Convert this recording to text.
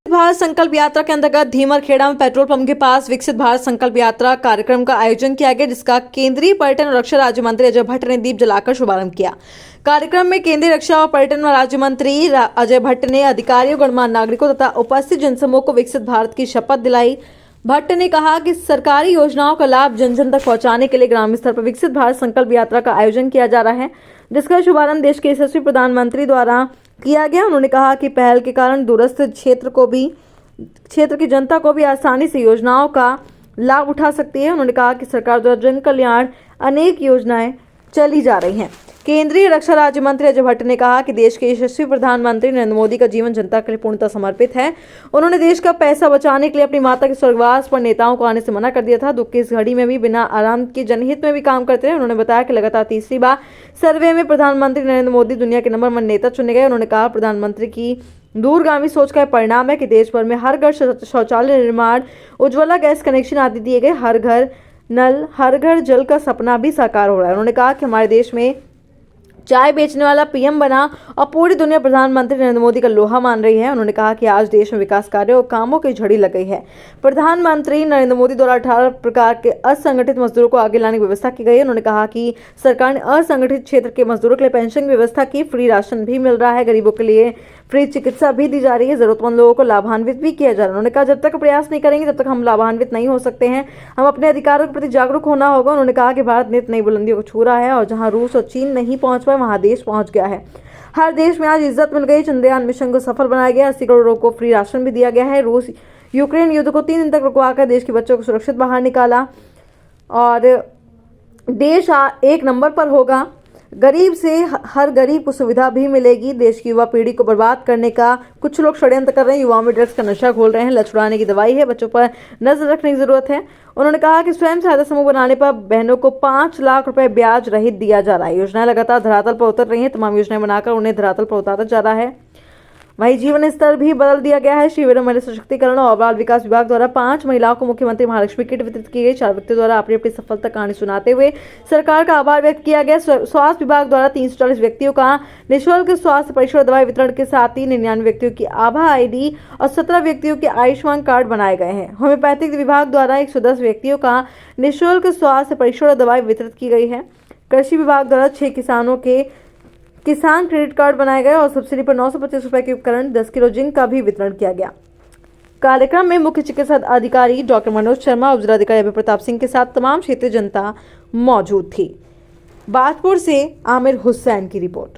भारत संकल्प यात्रा के अंतर्गत धीमरखेड़ा में पेट्रोल पंप के पास विकसित भारत संकल्प यात्रा कार्यक्रम का आयोजन किया गया, जिसका केंद्रीय पर्यटन और रक्षा राज्य मंत्री अजय भट्ट ने दीप जलाकर शुभारंभ किया। कार्यक्रम में केंद्रीय रक्षा और पर्यटन राज्य मंत्री अजय भट्ट ने अधिकारियों, गणमान्य नागरिकों तथा उपस्थित जनसमूह को विकसित भारत की शपथ दिलाई। भट्ट ने कहा कि सरकारी योजनाओं का लाभ जन जन तक पहुंचाने के लिए ग्रामीण स्तर पर विकसित भारत संकल्प यात्रा का आयोजन किया जा रहा है, जिसका शुभारंभ देश के यशस्वी प्रधानमंत्री द्वारा किया गया। उन्होंने कहा कि पहल के कारण दूरस्थ क्षेत्र की जनता को भी आसानी से योजनाओं का लाभ उठा सकती है। उन्होंने कहा कि सरकार द्वारा जन कल्याण अनेक योजनाएं चली जा रही हैं। केंद्रीय रक्षा राज्य मंत्री अजय भट्ट ने कहा कि देश के यशस्वी प्रधानमंत्री नरेंद्र मोदी का जीवन जनता के लिए पूर्णतः समर्पित है। उन्होंने देश का पैसा बचाने के लिए अपनी माता के स्वर्गवास पर नेताओं को आने से मना कर दिया था। दुख की इस घड़ी में भी बिना आराम के जनहित में भी काम करते रहे। उन्होंने बताया कि लगातार तीसरी बार सर्वे में प्रधानमंत्री नरेंद्र मोदी दुनिया के नंबर 1 नेता चुने गए। उन्होंने कहा प्रधानमंत्री की दूरगामी सोच का परिणाम है कि देश भर में हर घर शौचालय निर्माण, उज्ज्वला गैस कनेक्शन आदि दिए गए, हर घर नल, हर घर जल का सपना भी साकार हो रहा है। उन्होंने कहा कि हमारे देश में चाय बेचने वाला पीएम बना और पूरी दुनिया प्रधानमंत्री नरेंद्र मोदी का लोहा मान रही है। उन्होंने कहा कि आज देश में विकास कार्य और कामों की झड़ी लग गई है। प्रधानमंत्री नरेंद्र मोदी द्वारा 18 प्रकार के असंगठित मजदूरों को आगे लाने की व्यवस्था की गई है। उन्होंने कहा कि सरकार ने असंगठित क्षेत्र के मजदूरों के लिए पेंशन की व्यवस्था की, फ्री राशन भी मिल रहा है, गरीबों के लिए फ्री चिकित्सा भी दी जा रही है, जरूरतमंद लोगों को लाभान्वित भी किया जा रहा है। उन्होंने कहा जब तक प्रयास नहीं करेंगे तब तक हम लाभान्वित नहीं हो सकते हैं, हम अपने अधिकारों के प्रति जागरूक होना होगा। उन्होंने कहा कि भारत नित नई बुलंदियों को छू रहा है और जहां रूस और चीन नहीं पहुंच पाए वहां देश पहुंच गया है। हर देश में आज इज्जत मिल गई। चंद्रयान मिशन को सफल बनाया गया, 80 करोड़ लोगों को फ्री राशन भी दिया गया है। रूस यूक्रेन युद्ध को 3 दिन तक रुकवाकर देश के बच्चों को सुरक्षित बाहर निकाला और देश एक नंबर पर होगा। गरीब से हर गरीब को सुविधा भी मिलेगी। देश की युवा पीढ़ी को बर्बाद करने का कुछ लोग षड्यंत्र कर रहे हैं, युवाओं में ड्रग्स का नशा घोल रहे हैं, लत छुड़ाने की दवाई है, बच्चों पर नजर रखने की जरूरत है। उन्होंने कहा कि स्वयं सहायता समूह बनाने पर बहनों को 5 लाख रुपए ब्याज रहित दिया जा रहा है। योजनाएं लगातार धरातल पर उतर रही हैं, तमाम योजनाएं बनाकर उन्हें धरातल पर उतारा जा रहा है। वहीं जीवन स्तर भी बदल दिया गया है। शिविर में महिला सशक्तिकरण और बाल विकास विभाग द्वारा 5 महिलाओं को मुख्यमंत्री महालक्ष्मी किट वितरित की गई। 4 व्यक्तियों द्वारा अपनी अपनी सफलता कहानी सुनाते हुए सरकार का आभार व्यक्त किया गया। स्वास्थ्य विभाग द्वारा 340 व्यक्तियों का निःशुल्क स्वास्थ्य परीक्षण दवाई वितरण के साथ ही 99 व्यक्तियों की आभा आईडी और 17 व्यक्तियों के आयुष्मान कार्ड बनाए गए हैं। होम्योपैथिक विभाग द्वारा 110 व्यक्तियों का निःशुल्क स्वास्थ्य परीक्षण और दवाई वितरित की गई है। कृषि विभाग द्वारा 6 किसानों के किसान क्रेडिट कार्ड बनाए गए और सब्सिडी पर 925 रुपए के उपकरण 10 किलो जिंक का भी वितरण किया गया। कार्यक्रम में मुख्य चिकित्सा अधिकारी डॉक्टर मनोज शर्मा, उपजिलाधिकारी अभय प्रताप सिंह के साथ तमाम क्षेत्रीय जनता मौजूद थी। बाजपुर से आमिर हुसैन की रिपोर्ट।